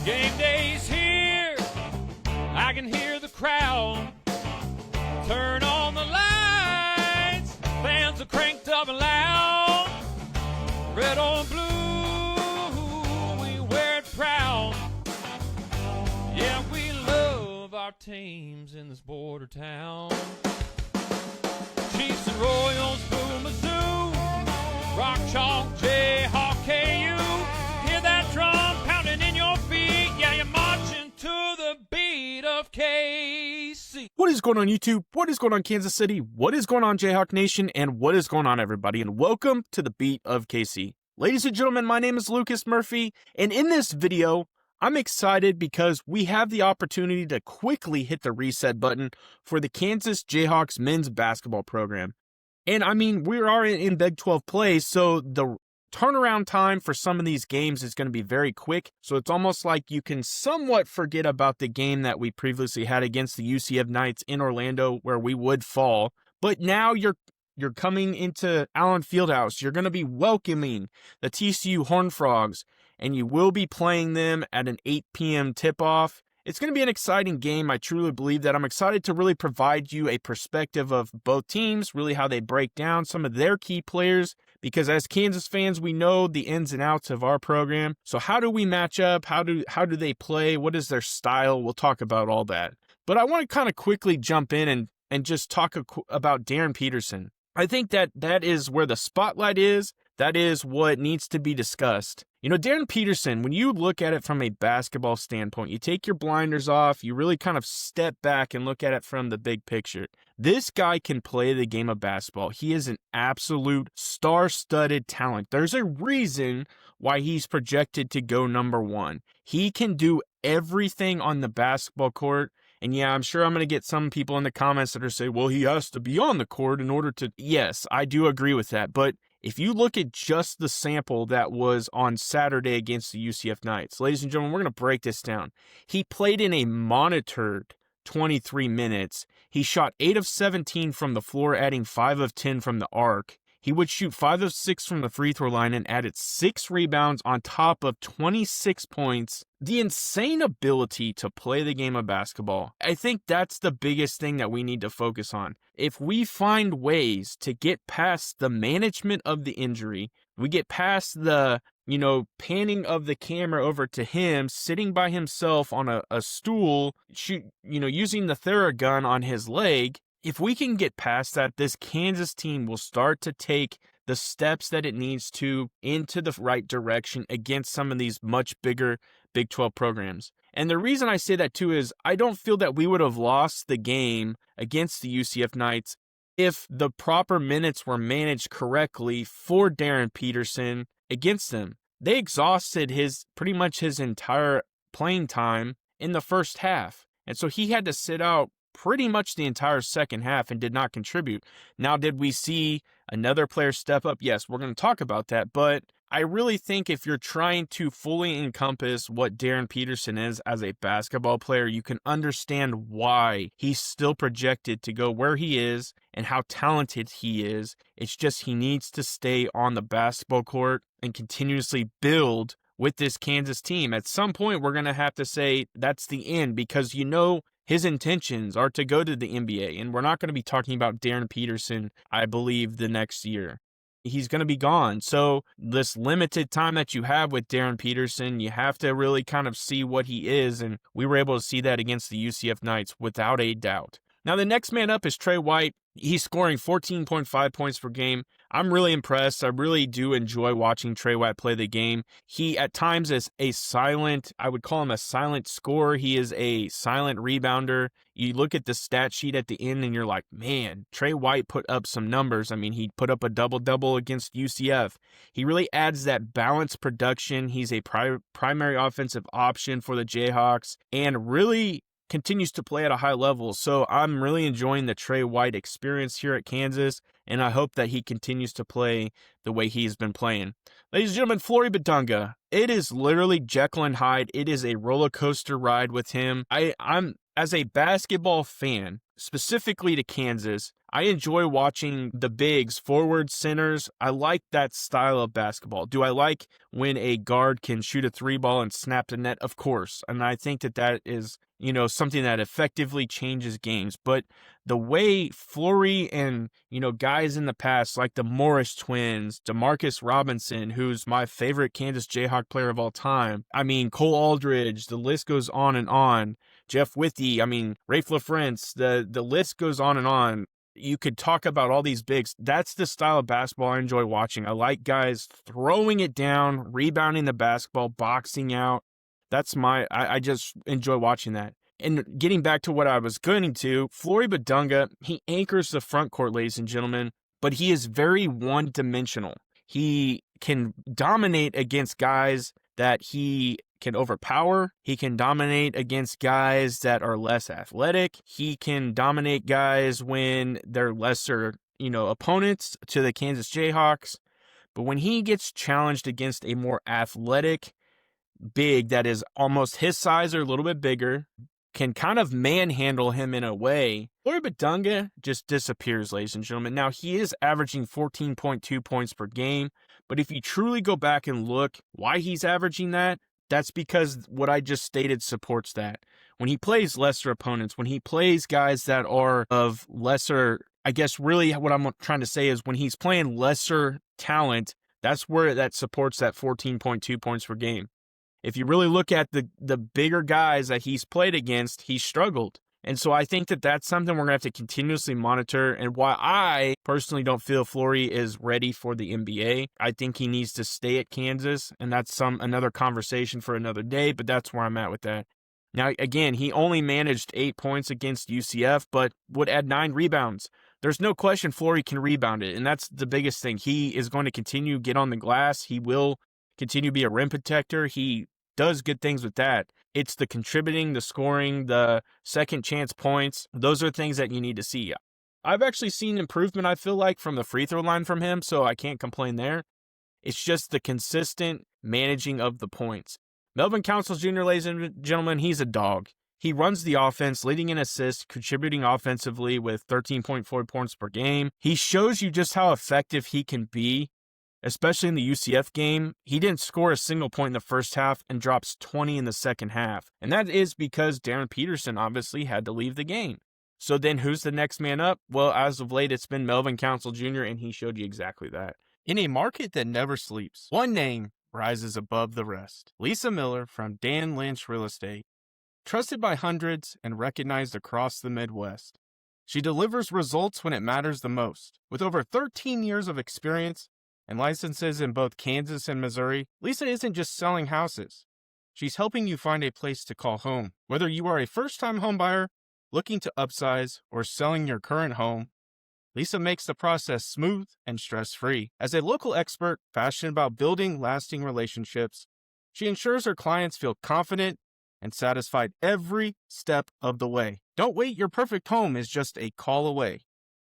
Game day's here, I can hear the crowd. Turn on the lights, fans are cranked up and loud. Red or blue, we wear it proud. Yeah, we love our teams in this border town. Chiefs and Royals, Boo Mizzou, Rock Chalk, Jayhawk, KU. Hear that drum pounding in your feet. Yeah, you're marching to the beat of KC. What is going on, YouTube? What is going on, Kansas City? What is going on, Jayhawk Nation? And what is going on, everybody? And welcome to the Beat of KC. Ladies and gentlemen, my name is Lucas Murphy, and in this video, I'm excited because we have the opportunity to quickly hit the reset button for the Kansas Jayhawks men's basketball program. And I mean, we are in Big 12 play, so the turnaround time for some of these games is going to be very quick. So it's almost like you can somewhat forget about the game that we previously had against the UCF Knights in Orlando, where we would fall. But now you're coming into Allen Fieldhouse. You're going to be welcoming the TCU Horned Frogs, and you will be playing them at an 8 p.m. tip-off. It's going to be an exciting game. I truly believe that. I'm excited to really provide you a perspective of both teams, really how they break down some of their key players, because as Kansas fans, we know the ins and outs of our program. So how do we match up? How do they play? What is their style? We'll talk about all that. But I want to kind of quickly jump in and just talk about Darryn Peterson. I think that is where the spotlight is. That is what needs to be discussed. You know, Darryn Peterson, when you look at it from a basketball standpoint, you take your blinders off, you really kind of step back and look at it from the big picture. This guy can play the game of basketball. He is an absolute star-studded talent. There's a reason why he's projected to go number one. He can do everything on the basketball court. And yeah, I'm sure I'm going to get some people in the comments that are saying, well, he has to be on the court in order to. Yes, I do agree with that. But if you look at just the sample that was on Saturday against the UCF Knights, ladies and gentlemen, we're going to break this down. He played in a monitored 23 minutes. He shot 8 of 17 from the floor, adding 5 of 10 from the arc. He would shoot 5 of 6 from the free throw line and added 6 rebounds on top of 26 points. The insane ability to play the game of basketball. I think that's the biggest thing that we need to focus on. If we find ways to get past the management of the injury, we get past the, panning of the camera over to him sitting by himself on a stool, using the Theragun on his leg. If we can get past that, this Kansas team will start to take the steps that it needs to into the right direction against some of these much bigger Big 12 programs. And the reason I say that too is I don't feel that we would have lost the game against the UCF Knights if the proper minutes were managed correctly for Darryn Peterson against them. They exhausted pretty much his entire playing time in the first half. And so he had to sit out pretty much the entire second half and did not contribute. Now, did we see another player step up? Yes, we're going to talk about that. But I really think if you're trying to fully encompass what Darryn Peterson is as a basketball player, you can understand why he's still projected to go where he is and how talented he is. It's just he needs to stay on the basketball court and continuously build with this Kansas team. At some point, we're going to have to say that's the end, because his intentions are to go to the NBA, and we're not going to be talking about Darryn Peterson, I believe, the next year. He's going to be gone. So this limited time that you have with Darryn Peterson, you have to really kind of see what he is, and we were able to see that against the UCF Knights without a doubt. Now, the next man up is Trey White. He's scoring 14.5 points per game. I'm really impressed. I really do enjoy watching Trey White play the game. He, at times, is I would call him a silent scorer. He is a silent rebounder. You look at the stat sheet at the end, and you're like, man, Trey White put up some numbers. I mean, he put up a double-double against UCF. He really adds that balanced production. He's a primary offensive option for the Jayhawks, and really continues to play at a high level. So I'm really enjoying the Trey White experience here at Kansas, and I hope that he continues to play the way he's been playing. Ladies and gentlemen, Flory Bidunga. It is literally Jekyll and Hyde. It is a roller coaster ride with him. I'm as a basketball fan, specifically to Kansas, I enjoy watching the bigs, forwards, centers. I like that style of basketball. Do I like when a guard can shoot a three ball and snap the net? Of course. And I think that is, something that effectively changes games. But the way Flory and, guys in the past like the Morris twins, DeMarcus Robinson, who's my favorite Kansas Jayhawk player of all time. I mean, Cole Aldridge, the list goes on and on. Jeff Withey, Rafe LaFrance, the list goes on and on. You could talk about all these bigs. That's the style of basketball I enjoy watching. I like guys throwing it down, rebounding the basketball, boxing out. I just enjoy watching that. And getting back to what I was going to, Flory Bidunga, he anchors the front court, ladies and gentlemen, but he is very one-dimensional. He can dominate against guys that he can overpower. He can dominate against guys that are less athletic. He can dominate guys when they're lesser, opponents to the Kansas Jayhawks. But when he gets challenged against a more athletic big that is almost his size or a little bit bigger, can kind of manhandle him in a way, Flory Bidunga just disappears, ladies and gentlemen. Now, he is averaging 14.2 points per game, but if you truly go back and look why he's averaging that, that's because what I just stated supports that. When he plays lesser opponents, when he plays guys that are of lesser, I guess really what I'm trying to say is when he's playing lesser talent, that's where that supports that 14.2 points per game. If you really look at the bigger guys that he's played against, he struggled. And so I think that that's something we're going to have to continuously monitor, and why I personally don't feel Flory is ready for the NBA. I think he needs to stay at Kansas, and that's another conversation for another day, but that's where I'm at with that. Now, again, he only managed 8 points against UCF, but would add 9 rebounds. There's no question Flory can rebound it, and that's the biggest thing. He is going to continue to get on the glass. He will continue to be a rim protector. He does good things with that. It's the contributing, the scoring, the second chance points. Those are things that you need to see. I've actually seen improvement, I feel like, from the free throw line from him, so I can't complain there. It's just the consistent managing of the points. Melvin Council Jr., ladies and gentlemen, he's a dog. He runs the offense, leading in assists, contributing offensively with 13.4 points per game. He shows you just how effective he can be. Especially in the UCF game, he didn't score a single point in the first half and drops 20 in the second half. And that is because Darryn Peterson obviously had to leave the game. So then who's the next man up? Well, as of late, it's been Melvin Council Jr., and he showed you exactly that. In a market that never sleeps, one name rises above the rest. Lisa Miller from Miller-Lynch Real Estate. Trusted by hundreds and recognized across the Midwest. She delivers results when it matters the most. With over 13 years of experience, and licenses in both Kansas and Missouri, Lisa isn't just selling houses. She's helping you find a place to call home. Whether you are a first-time home buyer, looking to upsize, or selling your current home, Lisa makes the process smooth and stress-free. As a local expert passionate about building lasting relationships, she ensures her clients feel confident and satisfied every step of the way. Don't wait, your perfect home is just a call away.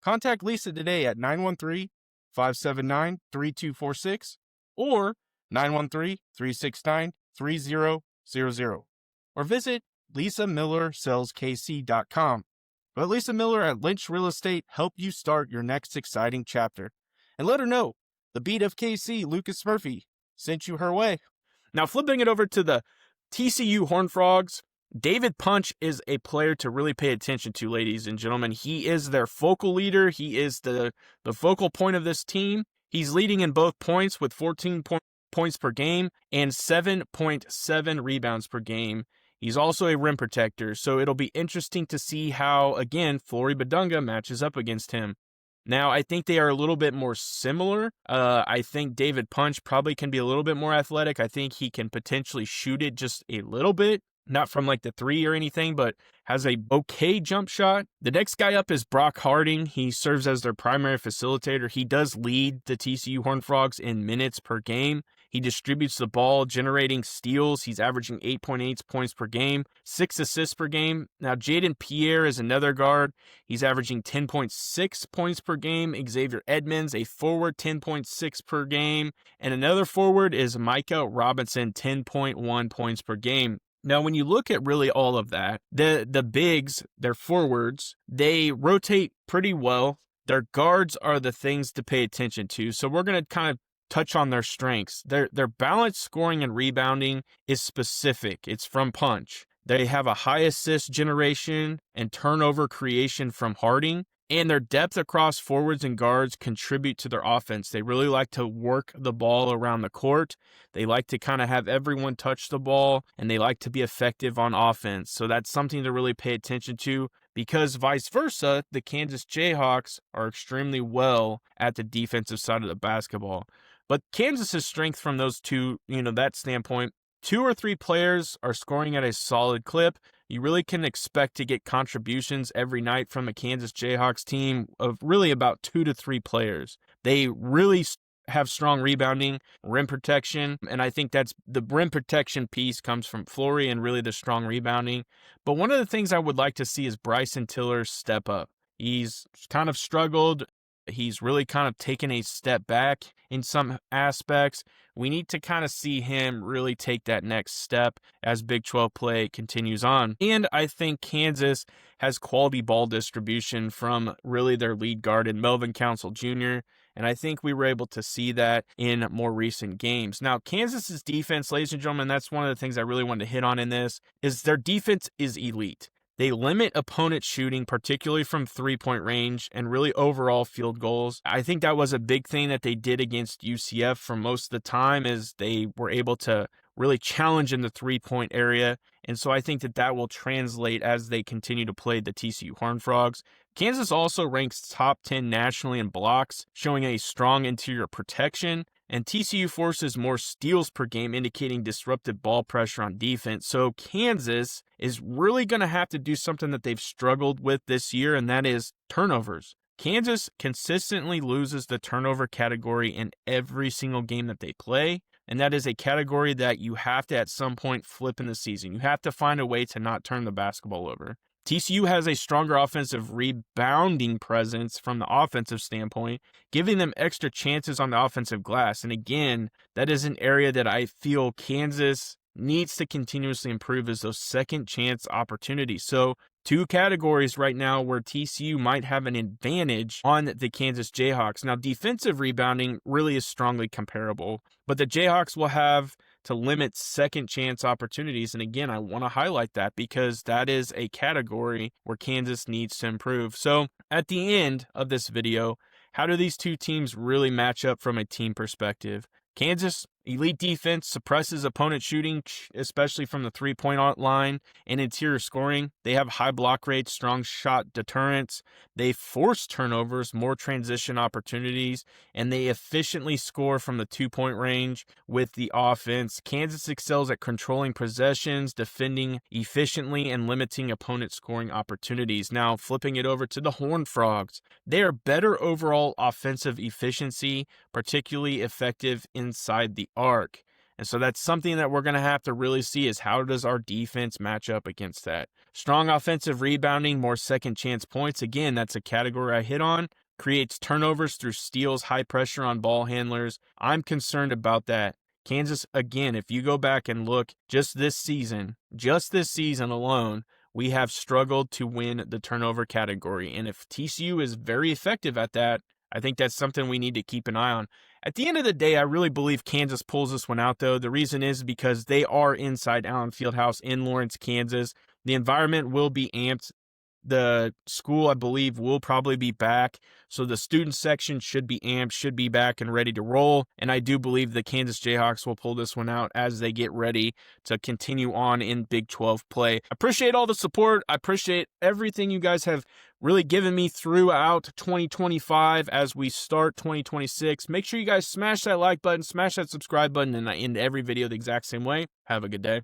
Contact Lisa today at 913-579-3246 or 913-369-3000 or visit lisamillersellskc.com. Let Lisa Miller at Lynch Real Estate help you start your next exciting chapter. And let her know the beat of KC, Lucas Murphy, sent you her way. Now flipping it over to the TCU Horned Frogs, David Punch is a player to really pay attention to, ladies and gentlemen. He is their focal leader. He is the focal point of this team. He's leading in both points with 14 points per game and 7.7 rebounds per game. He's also a rim protector, so it'll be interesting to see how, again, Flory Bidunga matches up against him. Now, I think they are a little bit more similar. I think David Punch probably can be a little bit more athletic. I think he can potentially shoot it just a little bit. Not from like the three or anything, but has a okay jump shot. The next guy up is Brock Harding. He serves as their primary facilitator. He does lead the TCU Horned Frogs in minutes per game. He distributes the ball, generating steals. He's averaging 8.8 points per game, 6 assists per game. Now, Jaden Pierre is another guard. He's averaging 10.6 points per game. Xavier Edmonds, a forward, 10.6 per game. And another forward is Micah Robinson, 10.1 points per game. Now, when you look at really all of that, the bigs, their forwards, they rotate pretty well. Their guards are the things to pay attention to. So we're going to kind of touch on their strengths. Their balanced scoring and rebounding is specific. It's from Punch. They have a high assist generation and turnover creation from Harding, and their depth across forwards and guards contribute to their offense. They really like to work the ball around the court. They like to kind of have everyone touch the ball, and they like to be effective on offense. So that's something to really pay attention to, because vice versa, the Kansas Jayhawks are extremely well at the defensive side of the basketball. But Kansas's strength from those two, that standpoint, 2 or 3 players are scoring at a solid clip. You really can expect to get contributions every night from a Kansas Jayhawks team of really about 2 to 3 players. They really have strong rebounding, rim protection, and I think that's the rim protection piece comes from Flory and really the strong rebounding. But one of the things I would like to see is Bryson Tiller step up. He's kind of struggled. He's really kind of taken a step back in some aspects. We need to kind of see him really take that next step as Big 12 play continues on. And I think Kansas has quality ball distribution from really their lead guard in Melvin Council Jr., and I think we were able to see that in more recent games. Now, Kansas's defense, ladies and gentlemen, that's one of the things I really wanted to hit on in this, is their defense is elite. They limit opponent shooting, particularly from three-point range, and really overall field goals. I think that was a big thing that they did against UCF for most of the time, is they were able to really challenge in the three-point area. And so I think that will translate as they continue to play the TCU Horned Frogs. Kansas also ranks top 10 nationally in blocks, showing a strong interior protection. And TCU forces more steals per game, indicating disruptive ball pressure on defense. So Kansas is really going to have to do something that they've struggled with this year, and that is turnovers. Kansas consistently loses the turnover category in every single game that they play, and that is a category that you have to at some point flip in the season. You have to find a way to not turn the basketball over. TCU has a stronger offensive rebounding presence from the offensive standpoint, giving them extra chances on the offensive glass. And again, that is an area that I feel Kansas needs to continuously improve, is those second chance opportunities. So 2 categories right now where TCU might have an advantage on the Kansas Jayhawks. Now, defensive rebounding really is strongly comparable, but the Jayhawks will have to limit second chance opportunities. And again, I want to highlight that because that is a category where Kansas needs to improve. So at the end of this video, how do these two teams really match up from a team perspective? Kansas, elite defense, suppresses opponent shooting, especially from the three-point line, and interior scoring. They have high block rates, strong shot deterrence. They force turnovers, more transition opportunities, and they efficiently score from the 2-point range with the offense. Kansas excels at controlling possessions, defending efficiently, and limiting opponent scoring opportunities. Now, flipping it over to the Horned Frogs, they are better overall offensive efficiency, particularly effective inside the arc. And so that's something that we're going to have to really see, is how does our defense match up against that? Strong offensive rebounding, more second chance points. Again, that's a category I hit on. Creates turnovers through steals, high pressure on ball handlers. I'm concerned about that. Kansas, again, if you go back and look just this season alone, we have struggled to win the turnover category. And if TCU is very effective at that, I think that's something we need to keep an eye on. At the end of the day, I really believe Kansas pulls this one out, though. The reason is because they are inside Allen Fieldhouse in Lawrence, Kansas. The environment will be amped. The school, I believe, will probably be back. So the student section should be amped, should be back and ready to roll. And I do believe the Kansas Jayhawks will pull this one out as they get ready to continue on in Big 12 play. I appreciate all the support. I appreciate everything you guys have really given me throughout 2025 as we start 2026. Make sure you guys smash that like button, smash that subscribe button, and I end every video the exact same way. Have a good day.